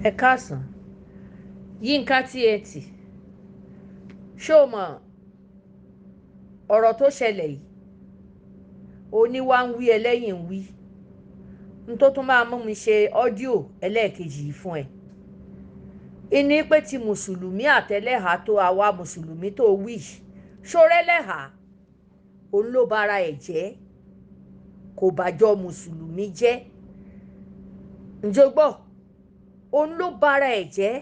Ẹ káàsán, Yinka TNT. Ṣó mọ̀ ọ̀rọ̀ tó ṣẹlẹ̀ yìí? Oní wá ń wí ẹlẹ́yìn ń wí. N tó tún máa mú mi ṣe ọ́díò ẹlẹ́ẹ̀kejì yìí fún ẹ. Ìní pé ti Mùsùlùmí àtẹlẹ́hàá tó àwa Mùsùlùmí tó wí. Ṣorẹ́lẹ́hàá, òun ló bara ẹ̀ jẹ́. Kò bàjọ́ Mùsùlùmí jẹ́. Ǹjẹ́ o gbọ́? Òun ló bara ẹ̀ jẹ́.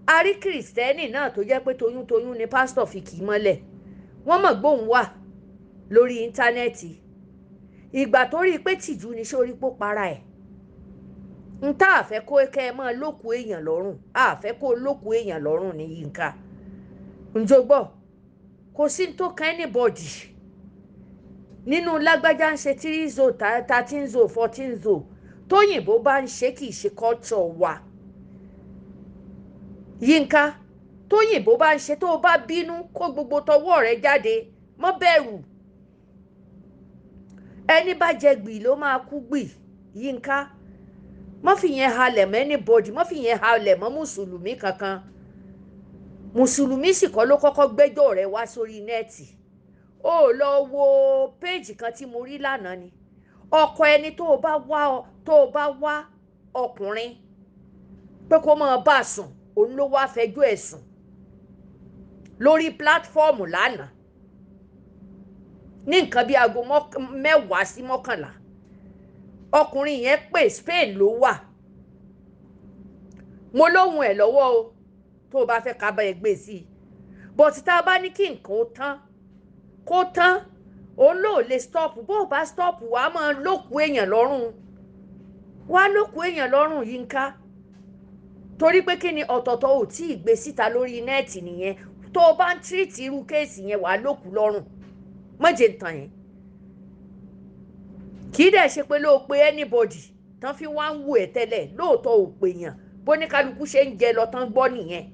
A rí Kìrìsìtẹ́nì náà tó jẹ́ pé toyúntoyún ni pásítọ̀ fi kì í mọ́lẹ̀. Wọ́n mọ̀ gbóhùn wà lórí íńtánẹ́ẹ̀tì. Ìgbà tó rí i pé tìjú ni ṣó rí pó para ẹ̀. N tá àfẹ́ kó kẹ́ ẹ mọ́ lókùú èèyàn lọ́rùn. Àfẹ́ kó lókùú èèyàn lọ́rùn ní Yinka. Ǹjẹ́ o gbọ́? Kò sí tó kan anybody. Nínú lágbájá ń ṣe 3 zo 13 zo 14 zo tóyìnbó bá ń ṣe kì í ṣe culture wa. Yinka, tóyìnbó bá ń ṣe tó o bá bínú kó gbogbo tọwọ́ rẹ jáde, mọ́ bẹ̀rù. Ẹni bá jẹ gbì ló máa kú gbì. Yinka, mọ́ fi yẹn halẹ̀ mọ́ anybody, mọ́ fi yẹn halẹ̀ mọ́ Mùsùlùmí kankan. Mùsùlùmí sì kọ́ ló kọ́kọ́ gbẹ́jọ́ rẹ wá sórí nẹ́ẹ̀tì. Ó lọ wo péèjì kan tí mo rí lánàá ni. Ọkọ ẹni tó o bá wá ọkùnrin pé kó máa bá a sùn, òun ló wá fẹjọ́ ẹ̀ sùn lórí pílátífọ́ọ̀mù lánàá ní nǹkan bí aago 10 sí 11. Ọkùnrin yẹn pè Spain ló wà. Mo lóhùn ẹ̀ lọ́wọ́ o tó o bá fẹ́ ká bá ẹ gbé sí i. Bọ̀tí tá a bá ní kí nǹkan ó tán kó tán, òun ló lè stop. Bó o bá stop wàá máa lókùú èèyàn lọ́rùn. Wàá lókùú èèyàn lọ́rùn, Yinka. Torí pé kí ni ọ̀tọ̀ọ̀tọ̀ ò tí ì gbé síta lórí nẹ́ẹ̀tì nìyẹn. Tó o bá ń tírìtì irú kéèsì yẹn wàá lókùú lọ́rùn. Má jẹ́ ntàn yẹn. Kì í dẹ̀ ṣe pé ló pe anybody tán fi wá ń wù ẹ́ tẹ́lẹ̀. Lóòótọ́ ò pè yàn. Bó ní kálukú ṣe ń jẹ lọ tán gbọ́ nìyẹn.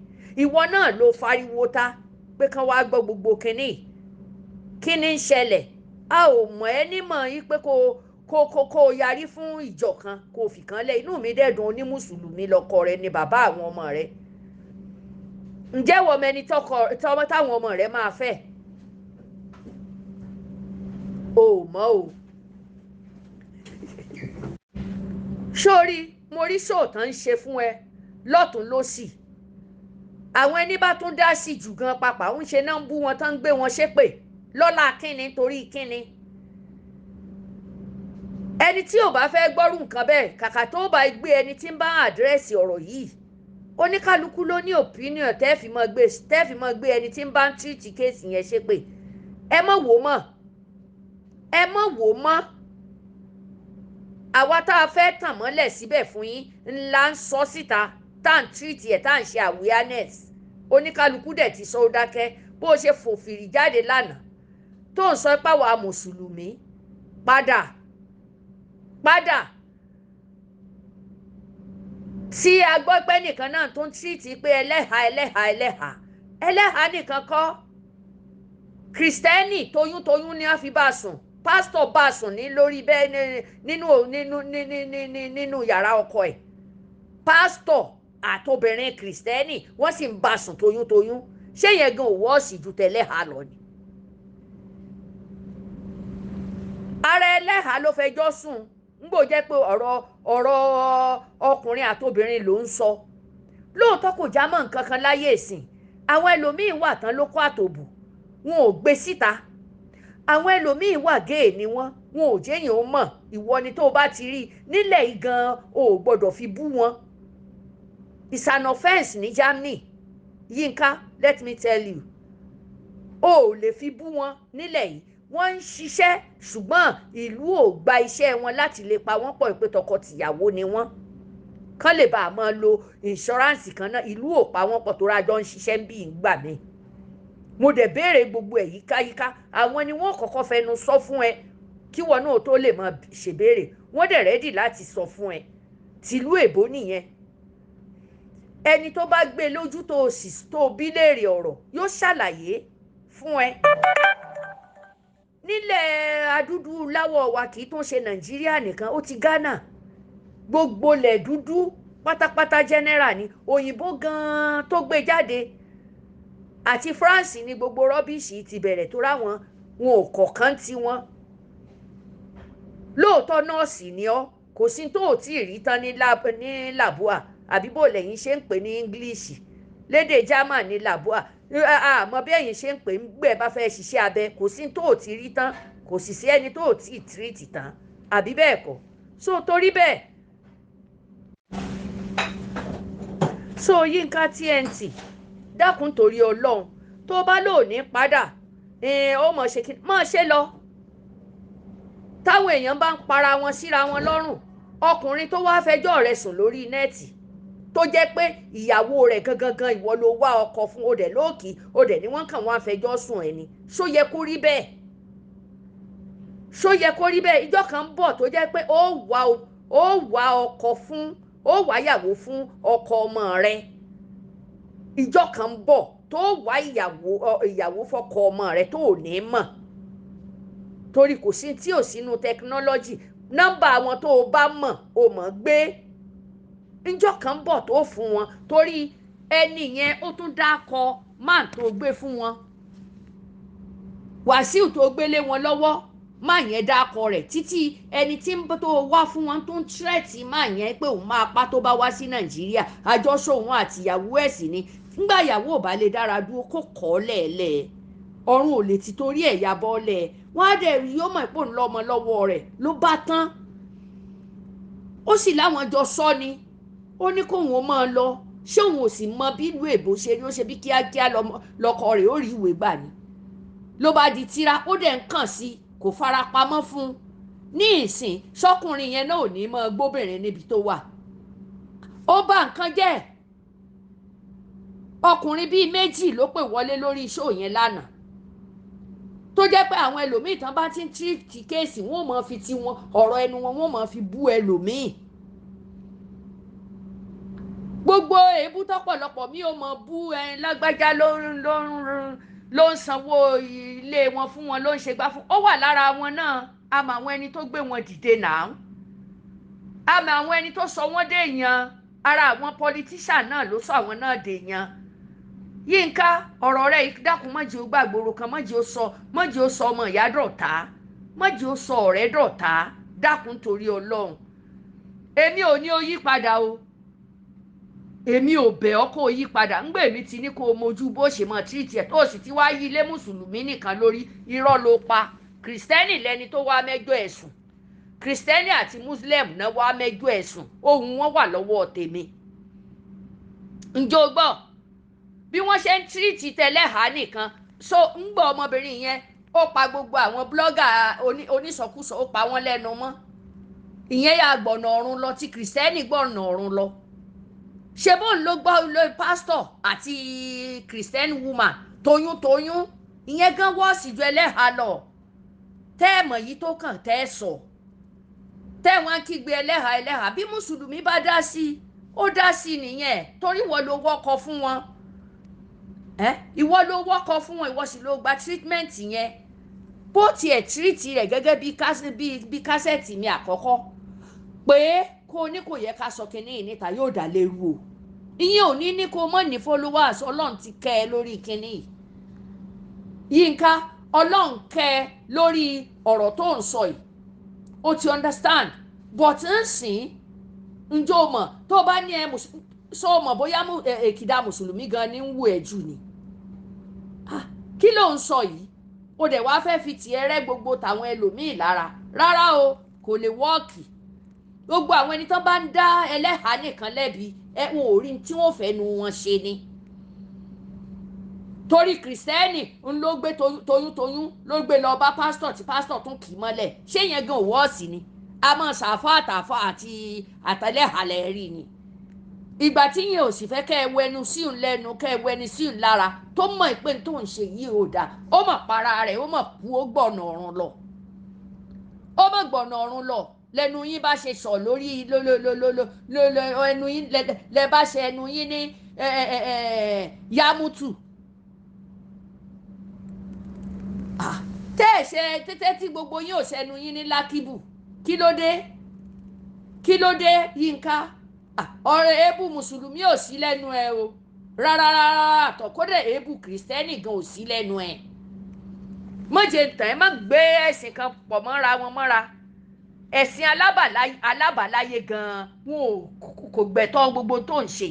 Ìwọ náà ló fariwo ta pé kán wá gbọ́ gbogbo kinní. Kíni ń ṣẹlẹ̀? A ò mọ̀ ẹ́ nímọ̀ yí pé kó yarí fún ìjọ kan kó fi kan lẹ̀. Inú mi dẹ̀dùn oní Mùsùlùmí lọkọ rẹ ni bàbá àwọn ọmọ rẹ. Ǹjẹ́ wọ́n mẹni táwọn ọmọ rẹ máa fẹ́? O mọ̀ o. Sórí, mo rí sóòtán ń ṣe fún ẹ lọ́tún lósì. Àwọn ẹni bá tún dá sí jù gan pàpà ń ṣe náà ń bú wọn tán ń gbé wọn ṣépè. Lọ́la kíni torí kíni? Ẹni tí ò bá fẹ́ gbọ́rù nǹkan bẹ́ẹ̀ kàkà tó bá gbé ẹni tí ń bá àdírẹ́sì ọ̀rọ̀ yìí. Oníkálukú ló ní opinion tẹ́ẹ̀fì mọ́ gbé ẹni tí ń bá ń tírìtì kéèsì yẹn ṣépè. Ẹ mọ̀ wò mọ́. Ẹ mọ̀ wò mọ́. Àwa tá a fẹ́ tàn mọ́lẹ̀ síbẹ̀ fún yín ńlá ń sọ síta tá à ń tírìtì ẹ̀ tá à ń ṣe awareness. Oníkálukú dẹ̀ ti sọ ó dákẹ́ bó o ṣe fòfìrì jáde lánàá tó ń sọ pé àwa Mùsùlùmí padà tí a gbọ́ pé nìkan náà tó ń tírìtì pé ẹlẹ́hàá nìkan kọ́. Kìrìsìtẹ́nì toyúntoyún ni a fi bá a sùn. Pásítọ̀ bá a sùn ní lórí bẹ́ẹ̀ nínú yàrá ọkọ ẹ̀. Pásítọ̀ àtobìnrin Kìrìsìtẹ́nì wọ́n sì ń bá a sùn toyúntoyún. Ṣé yẹn gan òwò ọ̀sì ju tẹ̀lẹ́hàá lọ ni? Ara ẹlẹ́hàá ló fẹjọ́ sùn ńgbò jẹ́ pé ọ̀rọ̀ ọkùnrin àtobìnrin ló ń sọ. Lóòótọ́ kò já mọ́ nǹkan kan láyé ìsìn. Àwọn ẹlòmíín wà tán ló kó àtòbù. Wọn ò gbé síta. Àwọn ẹlòmíín wà géè ni wọn ò jẹ́yìn ó mọ̀. Ìwọ ni tó bá ti rí nílẹ̀ yìí gan o ò gbọ́dọ̀ fi bú wọn. It's an offence ní Germany. Yinka, let me tell you. O ò lè fi bú wọn nílẹ̀ yìí. Wọ́n ń ṣiṣẹ́ ṣùgbọ́n ìlú ò gba iṣẹ́ wọn láti lè pa wọ́n pọ̀ ìpè tọkọ-tìyàwó ni wọ́n. Kán lè bá a máa lo insurance kan náà. Ìlú ò pa wọ́n pọ̀ tó rájọ́ ń ṣiṣẹ́ ń bí ìgbà mi. Mo dẹ̀ béèrè gbogbo ẹ̀ yíkáyíká. Àwọn ni wọ́n kọ́kọ́ fẹnu sọ fún ẹ kí wọn náà tó lè máa ṣèbéèrè. Wọ́n dẹ̀ rẹ́dì láti sọ fún ẹ. Tìlú èbó nìyẹn. Ẹni tó bá gbé lójú tó bí léèrè ọ̀rọ̀ yóò ṣàlàyé fún ẹ. Nílẹ̀ adúdú láwọ̀ wa kì í tún ṣe Nàìjíríà nìkan, ó ti Ghana. Gbogbo lẹ̀ dúdú pátápátá general ni òyìnbó gan-an tó gbé jáde àti France ni gbogbo rọ́bìṣì ti bẹ̀rẹ̀ tó ráwọn wọn ò kọ̀ọ̀kan tí wọ́n lóòótọ́ nọ́ọ̀sì ni ọ́ kò sí tó ò tí ì rí tán ní làbúà àbí bò lẹ́yìn ṣe ń pè ní English lédè German ní làbúà àmọ́ bí ẹ̀yin ṣe ń pè ń gbẹ̀ bá fẹ́ ṣiṣẹ́ abẹ kò sí tó ò tí ì rí tán kò sì sí ẹni tó ò tí ì tírìtì tán àbí bẹ́ẹ̀ kọ́ so torí bẹ́ẹ̀ so Yinka TNT dákun torí Ọlọ́run tó bá lò ní padà ó mọ̀ ṣe kí mọ̀ ṣe lọ táwọn èèyàn bá ń para wọn síra wọn lọ́rùn ọkùnrin tó wá fẹjọ́ rẹ̀ sùn lórí nẹ́ẹ̀tì tó jẹ́ pé ìyàwó rẹ̀ gangan ìwọ ló wá ọkọ fún òdẹ lóòkì òdẹ ni wọ́n kàn wọ́n fẹjọ́ sùn ẹni ṣó yẹ kó rí bẹ́ẹ̀ ṣó yẹ kó rí bẹ́ẹ̀ ìjọ kan ń bọ̀ tó jẹ́ pé ó wá ọkọ fún ó wá ìyàwó fún ọkọ ọmọ rẹ̀ ìjọ kan ń bọ̀ tó wá ìyàwó fọkọ ọmọ rẹ̀ tó ò ní mọ̀ torí kò sí tí ò sínú tẹkinọ́lọ́jì nọ́mbà àwọn tó o bá mọ̀ o mọ̀ gbé níjọ́ kan bọ̀ tó fún wọn torí ẹni yẹn ó tún dákọ máà tó gbé fún wọn Wàsíù tó gbélé wọn lọ́wọ́ máà yẹn dákọ rẹ̀ títí ẹni tí tó wá fún wọn tó ń tírẹ̀tì máà yẹn pé òun máa pa tó bá wá sí Nàìjíríà àjọṣọ òun àti ìyàwó ẹ̀ sì ni nígbà ìyàwó ò bá lè dára dúró kó kọ́ ọ́ lẹ́ẹ̀lẹ́ẹ̀ ọ̀run ò lè ti torí ẹ̀ ya bọ́ọ̀lẹ̀ wọ́n á dẹ̀ rí ó mọ̀ pé òun lọ́mọ lọ́wọ́ rẹ̀ ló bá tán ó sì láwọn jọ sọ ni ó ní kóun ó máa lọ ṣé òun ò sì mọ bí ìlú èbó ṣe rí ó ṣe bí kíákíá lọkọ rẹ̀ ó rí ìwé gbà ni ló bá di tírà ó dẹ̀ ń kàn sí kò fara pamọ́ fún un ní ìsìn sọkùnrin yẹn náà ò ní mọ gbóbìnrin níbi tó wà ó bá nǹkan jẹ́ ọkùnrin bíi méjì ló pè wọlé lórí iṣó yẹn lánàá tó jẹ́ pé àwọn ẹlòmíì tán bá ti ń tírìtì kéèsì wọn ò mọ̀ fi ti wọn ọ̀rọ̀ ẹnu wọn wọn ò mọ̀ fi bú ẹlòmíì gbogbo èébú tọ́pọ̀lọpọ̀ mi ò mọ̀ bú lágbájá ló ń sanwó ilé wọn fún wọn ló ń ṣe gbá fún ó wà lára wọn náà àmọ́ àwọn ẹni tó gbé wọn dìde náà àmọ́ àwọn ẹni tó sọ wọ́n dèèyàn ara àwọn pọlitíṣà náà ló sọ àwọn náà dèèyàn Yínká ọ̀rọ̀ rẹ̀ dákun mọ́jì ó gbàgbóró kan mọ́jì ó sọ ọmọ ìyá dọ̀tá mọ́jì ó sọ ọ̀rẹ́ dọ̀tá dákun torí Ọlọ́run èmi ò ní ó yí padà o èmi ò bẹ̀ ọ́ kó o yí padà ńgbè mi ti ní kó o mojú bó ṣe mọ̀ tírìtì ẹ̀ tó o sì ti wá yí ilé mùsùlùmí nìkan lórí irọ́ ló pa kìrìsìtẹ́nì lẹni tó wá mẹ́jọ ẹ̀sùn kìrìsìtẹ́nì àti mùsùlùmí náà wá mẹ́jọ ẹ̀sùn ohun wọn wà lọ́wọ́ tèmi ǹjẹ́ o gbọ́ bí wọ́n ṣe ń tírìtì Elehaa nìkan so ń gbọ́ ọmọbìnrin yẹn ó pa gbogbo àwọn blọ́gà onísọkúsọ ó pa wọ́n lẹ́nu mọ́ ìyẹn yà gbọ̀nà ọ̀run lọ tí kìrìsìtẹ́nì gbọ̀nà ọ̀run lọ ṣe bóun ló gbọ́ ló pásítọ̀ àti kìrìsìtẹ́nì woman toyún ìyẹn gan wọ́ọ̀sì ju Elehaa lọ tẹ́ẹ̀mọ̀ yìí tó kàn tẹ́ ẹ sọ tẹ́wọ̀n kígbe Elehaa bí mùsùlùmí bá dá sí ó dá sí nìyẹn torí wọ́n ló wọ́kọ̀ fún wọn ìwọ ló wọ́kọ̀ fún wọn ìwọ sì ló gba treatment yẹn bó tiẹ̀ tírìtì rẹ̀ gẹ́gẹ́ bí kásẹ̀tì mi àkọ́kọ́ pé kó o ní kò yẹ ká sọ kínní yìí níta yóò dá léwu o ìyẹn ò ní kó o mọ̀ ní followers Ọlọ́run ti kẹ́ ẹ lórí kínní yìí Yínká Ọlọ́run kẹ́ ẹ lórí ọ̀rọ̀ tó ń sọ yìí o ti understand but ń sìn ǹjọ́ mọ̀ tó bá ní ẹ sọ mọ̀ bóyá èkìdá mùsùlùmí gan ni ń wù ẹ́ jù ni kí ló ń sọ yìí o dẹ̀ wá fẹ́ fi tiẹ̀ rẹ́ gbogbo tàwọn ẹlòmíì lára rárá o kò lè wọ́ọ̀kì gbogbo àwọn ẹni tó bá ń dá Elehaa nìkan lẹ́bi wọn ò rí tí wọ́n fẹ́ nu wọn ṣe ni torí kìrìsìtẹ́nì ń ló gbé toyún ló gbé lọ bá pásítọ̀ tí pásítọ̀ tún kì í mọ́lẹ̀ ṣé yẹn gan wọ́ọ̀sì ni a mọ̀ ṣàfà àtàfà àti Elehaa rí ni ìgbà tí yẹn ò sì fẹ́ kẹ́ ẹ wẹnu síùn lẹ́nu kẹ́ ẹ wẹni síùn lára tó mọ̀ ìpè tó ń ṣe yìí ò dáa ó mọ̀ para rẹ̀ ó mọ̀ kú ó gbọ̀nà ọ̀run lọ ó mọ̀ gbọ̀nà ọ̀run lọ lẹ́nu yín bá ṣe sọ lórí ẹnu yín lẹ bá ṣe ẹnu yín ní yamutu tẹ́ ẹ̀ ṣe tẹ́tẹ́ tí gbogbo yín ò ṣẹnu yín ní lákìbù kí ló dé Yínká ọ̀rọ̀ èébú mùsùlùmí ò sí lẹ́nu ẹ o rárá àtọ̀ kódà èébú kìrìsìtẹ́nì gan ò sí lẹ́nu ẹ má jẹ́ tàn ẹ́ má gbé ẹ̀sìn kan pọ̀ mọ́ra wọn mọ́ra ẹ̀sìn alábàláyé gan wọn kò gbẹ̀tọ́ gbogbo tó ń ṣe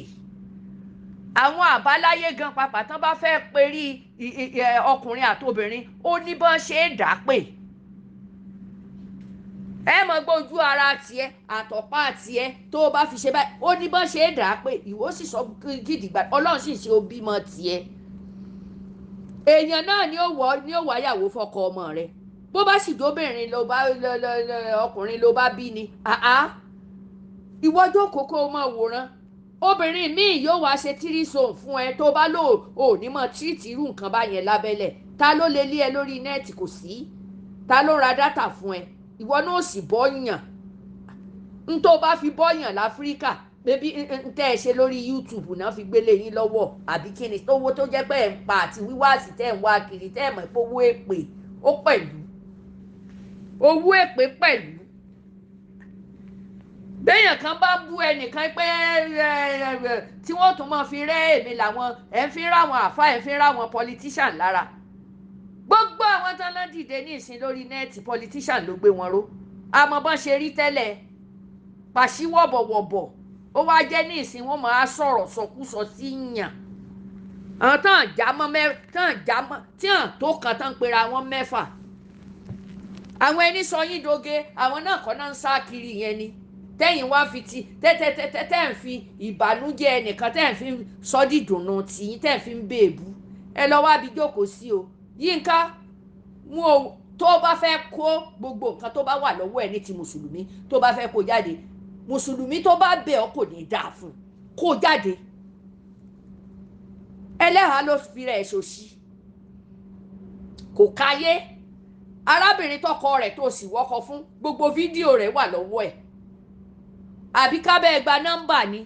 àwọn àbáláyé gan pàápàá tán bá fẹ́ perí ọkùnrin àtobìnrin ó ní bọ́n ṣe é dà pé ẹ mọ gbójú ara tiẹ̀ àtọ̀pá tiẹ̀ tó o bá fi ṣe báyìí ó ní bọ́n ṣe é dà pé ìwọ sì sọ gidigba ọlọ́run sì ṣe obímọ tiẹ̀ èèyàn náà ni ó wáyàwó fọkọ ọmọ rẹ bó bá sì jóbìnrin ló bá ọkùnrin ló bá bí ni ìwọ jókòó kó o máa wòran obìnrin míì yóò wá ṣe tírísò fún ẹ tó bá lò ó ní mọ tírìtì irú nǹkan báyẹn lábẹ́lẹ̀ ta ló lè lé ẹ lórí nẹ́ẹ̀tì kò sí ta ló ra dátà fún ẹ ìwọ náà sì bọ́yàn n tó bá fi bọ́yàn láfíríkà bébí n tẹ́ ẹ ṣe lórí YouTube náà fi gbélé yín lọ́wọ́ àbí kí ni owó tó jẹ́ pé ẹ̀ ń pa àti wíwáàsì tẹ́ ẹ̀ ń wá kiri tẹ́ ẹ̀ mọ̀ pé owó èpè ó pẹ̀lú owó èpè pẹ̀lú béèyàn kan bá bú ẹnìkan pé tí wọ́n tún máa fi rẹ́ èmi làwọn ẹ̀ ń fi ráwọn àfa ẹ̀ ń fi ráwọn politician lára gbogbo àwọn tán náà dìde ní ìsìn lórí nẹ́ẹ̀tì politician ló gbé wọn ró àmọ́ bọ́n ṣe rí tẹ́lẹ̀ pàṣíwọ̀bọ̀wọ̀bọ̀ ó wá jẹ́ ní ìsìn wọn máa sọ̀rọ̀ sọkúsọ sí yàn àwọn tán jámọ́ tí hàn tó kàn tán pera wọn mẹ́fà àwọn ẹni sọ yín doge àwọn náà kọ́ náà ń sá kiri yẹn ni tẹ́yìn wá fi ti tẹ́ ń fi ìbànújẹ́ ẹnìkan tẹ́ ń fi sọ dídùnnú tì í tẹ́ ń fi ń bèèbú ẹ lọ wá bí jókòó sí o Yínká mú o tó bá fẹ́ kó gbogbo nǹkan tó bá wà lọ́wọ́ ẹ ní ti mùsùlùmí tó bá fẹ́ kó jáde mùsùlùmí tó bá bẹ̀ ọ́ kò ní dáa fún kó jáde Elehaa ló fi rẹ̀ ṣòṣì kò káyé arábìnrin tọkọ rẹ̀ tó sì wọ́kọ fún gbogbo fídíò rẹ̀ wà lọ́wọ́ ẹ̀ àbí kábẹ́ gba nọ́mbà ni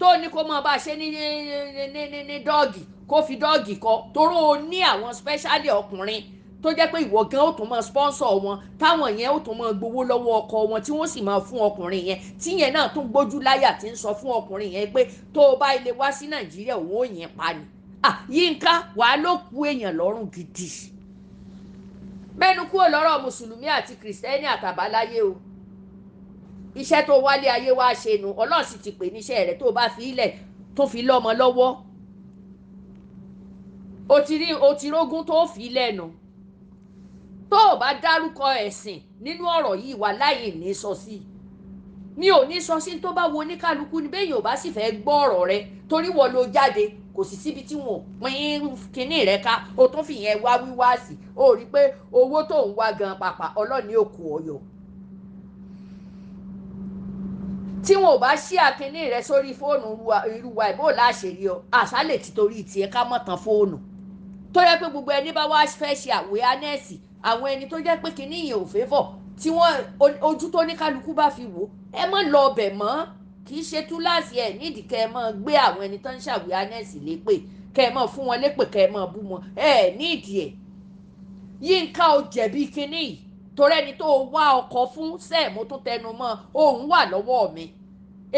tó ní kó máa bá ṣe ní dọ́ọ̀gì kó fi dọ́ọ̀gì kọ toró o ní àwọn spẹ́ṣálì ọkùnrin tó jẹ́ pé ìwọ gan ó tún máa spọ́nsọ̀ wọn táwọn yẹn ó tún máa gbowó lọ́wọ́ ọkọ wọn tí wọ́n sì máa fún ọkùnrin yẹn tí yẹn náà tún gbójú láyà tí ń sọ fún ọkùnrin yẹn pé tó o bá ilé wá sí Nàìjíríà òun ò yẹn pa ni Yínká wàá ló kú èèyàn lọ́rùn gidi mẹ́nu kúrò lọ́rọ̀ mùsùlùmí àti kìrìsìtẹ́nì àtàbáláyé o iṣẹ́ tó wálé ayé wá ṣe nu Ọlọ́run sì ti pè níṣẹ́ rẹ̀ tó bá fi ilẹ̀ tó fi lọ́mọ lọ́wọ́ o ti rógún tó fi lẹ́nu tó o bá dárúkọ ẹ̀sìn nínú ọ̀rọ̀ yìí wà láyé ní sọ sí mi ò ní sọ sí tó bá wo oníkálukú ni bẹ́ẹ̀ yóò bá sì fẹ́ gbọ́ ọ̀rọ̀ rẹ torí wọ́n ló jáde kò sì síbi tí wọn pín kínní rẹ ká o tún fi yẹn wá wíwá sí o rí i pé owó tó ń wá gan pàpà ọlọ́ọ̀ni òkú ọyọ tí wọn ò bá ṣí àkínní rẹ sórí fóònù irú wa ìbò láṣẹrí ọ àṣálẹ tí torí tiẹ̀ ká mọ̀ tán fóònù tó yẹ pé gbogbo ẹni bá wá fẹ́ ṣe àwẹ́ánẹ́sì àwọn ẹni tó jẹ́ pé kínní yẹn ò fẹ́ fọ̀ tí wọ́n ojú tó ní kálukú bá fi wò ẹ mọ́ lọ ọbẹ̀ mọ́ kì í ṣe túláàsì ẹ̀ nídìí kẹ́ ẹ mọ́ gbé àwọn ẹni tó ń ṣàwẹ́ánẹ́sì lépè kẹ́ ẹ mọ́ fún wọn lépè kẹ́ ẹ mọ́ bú wọn ẹ nídìí ẹ̀ Yínká o jẹ̀bi kínní yìí torí ẹni tó wá ọkọ fún sẹ́ẹ̀mú tó tẹnu mọ́ òun wà lọ́wọ́ mi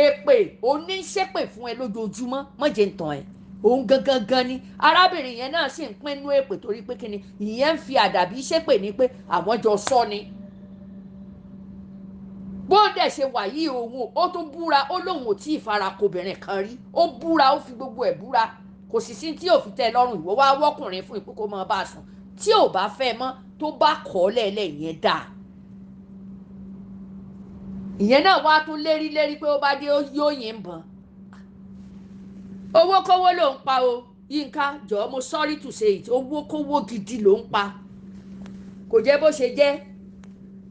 èpè oníṣépè fún ẹ lójoojúmọ́ mọ̀jẹ̀ ń tàn ẹ́ òun gangan ni arábìnrin yẹn náà sì ń pinnu èpè torí pé kíni ìyẹn ń fi àdàbí ṣépè ní pé àwọn jọ sọ ni bó dẹ̀ ṣe wà yìí òun ó tún búra ó lóun ò tí ì fara kobìnrin kan rí ó búra ó fi gbogbo ẹ̀ búra kò sì sí tí ò fi tẹ́ lọ́rùn ìwọ wá wọ́kùnrin fún ìpínkó máa bá a sùn tí ò bá fẹ́ mọ́ tó bá kọ́ lẹ́lẹ́ yẹn dáa ìyẹn náà wá tún lérí pé ó bá dé yóò yín bọ̀n owó kówó ló ń pa o Yínká jọ̀ọ́ mo sorry to say it owó kówó gidi ló ń pa kò jẹ́ bó ṣe jẹ́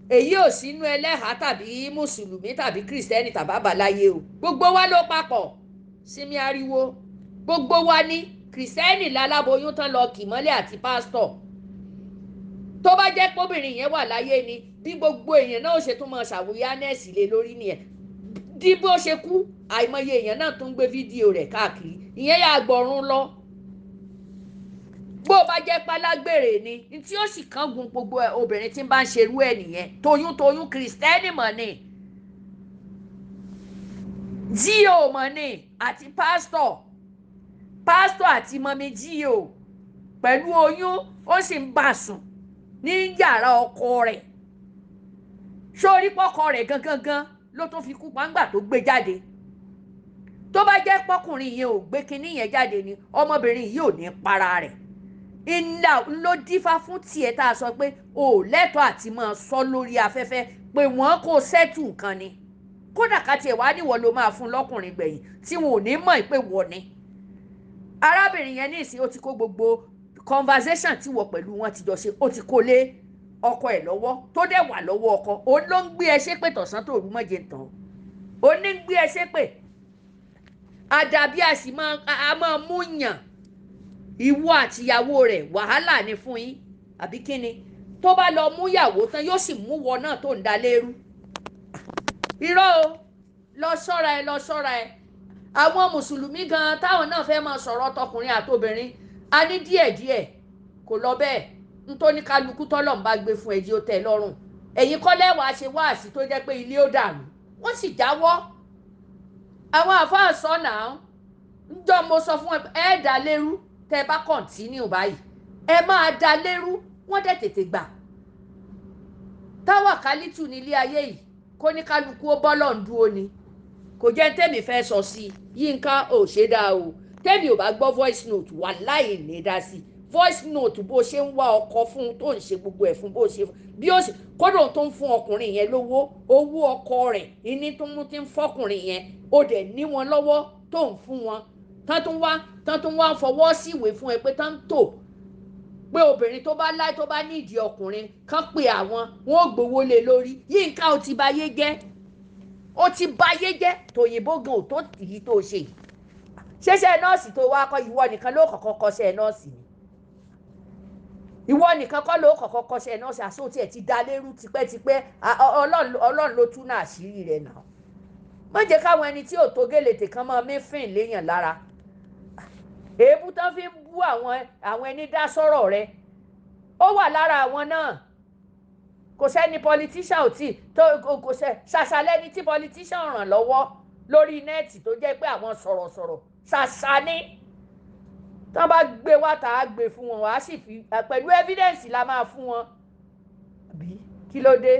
èyí ò sínú Elehaa tàbí mùsùlùmí tàbí kìrìsìtẹ́nì tàbí àbáláyé o gbogbo wa ló papọ̀ sími ariwo gbogbo wa ní kìrìsìtẹ́nì láláboyún tán lọ kì mọ́lẹ̀ àti pásítọ̀ tó bá jẹ́ pọ́bìnrin yẹn wà láyé ni bí gbogbo èèyàn náà ṣe tún mọ ṣàwòyánẹ́ẹ̀sì lé lórí nìyẹn bí bó ṣe kú àìmọye èèyàn náà tún gbé fídíò rẹ̀ káàkiri ìyẹn yà gbọ̀run lọ bó bá jẹ́ pálágbèrè ni tí ó sì kángun gbogbo obìnrin tí ń bá ń ṣerú ẹ̀ nìyẹn toyún kìrìsìtẹ́nì mọ̀ ni G.O. mọ̀ ni àti pásítọ̀ àti mọ̀mí G.O. pẹ̀lú oyún ó sì ń bá sùn ní yàrá ọkọ rẹ̀. Sórí pọ́kọ rẹ̀ gangan ló tún fi kú pàǹgbà tó gbé jáde. Tó bá jẹ́ pọ́kùnrin yẹn ò gbé kinní yẹn jáde ni ọmọbìnrin yìí ò ní para rẹ̀. Iná ló dífá fún tiẹ̀ tá a sọ pé o ò lẹ́tọ̀ọ́ àti máa sọ lórí afẹ́fẹ́ pé wọ́n kò sẹ́tù nǹkan ni. Kódà ká tiẹ̀ wá níwọ̀ ló máa fún lọ́kùnrin gbẹ̀yìn tí wọn ò ní mọ̀ pé wọ́n ni. Arábìnrin yẹn ní ìsìn ó ti kó gbogbo conversation tí wọ́n pẹ̀lú wọn ti jọ ṣe ó ti kó lé ọkọ ẹ̀ lọ́wọ́ tó dẹ̀ wà lọ́wọ́ ọkọ. Òun ló ń gbé ẹ ṣépè tọ̀sán tòru mọ́jẹ tán. Òun ní ń gbé ẹ ṣépè. Àdàbí a máa mú yàn ìwọ àtìyàwó rẹ̀ wàhálà ni fún yín àbí kíni. Tó bá lọ mú yàwó tán yóò sì mú wọ náà tó ń da lérú. Irọ́ o, lọ ṣọ́ra ẹ. Àwọn mùsùlùmí gan táwọn náà fẹ́ máa sọ̀rọ̀ tọkùnrin àtobìnrin a ní díẹ̀díẹ̀ kò lọ bẹ́ẹ̀. Nítorí kálukú tọ́lọ̀ ń bá gbé fún ẹjí ó tẹ́ lọ́rùn. Ẹ̀yin kọ́ lẹ́wàá ṣe wáàsí tó jẹ́ pé ilé ó dàrú. Wọ́n sì jáwọ́. Àwọn àfáà sọ náà ńjọ́ mo sọ fún ẹ dá lérú tẹ́ bá kọ̀ǹtínú báyìí. Ẹ máa dá lérú wọ́n dẹ̀ tètè gbà. Táwa kálítù nílé ayé yìí kó ní kálukú ó bọ́lọ̀ ń dúró ni. Kò jẹ́ tèmi fẹ́ sọ sí Yínká ò ṣe dá o. Tèmi ò bá gbọ́ voice note wàláhì ní dá sí. Voice note bó ṣe ń wá ọkọ fún tó ń ṣe gbogbo ẹ̀ fún bó ṣe bí ó ṣe kódà tó ń fún ọkùnrin yẹn lówó owó ọkọ rẹ̀ ìní tó mú ti ń fọkùnrin yẹn ó dẹ̀ ní wọn lọ́wọ́ tó ń fún wọn tán tún wá fọwọ́ sí ìwé fún ẹ pé tán tò pé obìnrin tó bá láì tó bá nídìí ọkùnrin kán pé àwọn wọn ò gbowó lé lórí. Yínká ó ti bayé jẹ́ tòyìnbó gan ò tó èyí tó ṣe yìí. Ṣẹṣẹ nọ́ọ̀sì tó wá kọ́ ìwọ nìkan ló kọ́kọ́ kọ́ṣẹ́ nọ́ọ̀sì ni. Ìwọ nìkan kọ́ ló kọ́kọ́ kọ́ṣẹ́ nọ́ọ̀sì àṣọ tí ẹ ti dá lérú tipẹ́tipẹ́ Ọlọ́run ló tún náà àṣírí rẹ̀ náà. Má jẹ́ káwọn ẹni tí ò tó gèlè tèkán máa mẹ́fìn léèyàn lára. Èébú tán fi ń bú àwọn ẹni dá sọ̀rọ̀ rẹ̀ ó wà lára àwọn náà. Kò sẹ́ni politician ò tí kò ṣàṣàlẹ́ni tí politician ràn lọ́wọ́ lórí nẹ́ẹ̀tì tó jẹ́ pé àwọn sọ̀rọ̀sọ̀rọ̀ ṣàṣà ní. Tán bá gbé wá tá a gbé fún wọn wá sì fi pẹ̀lú evidence la máa fún wọn. Àbí kí ló dé?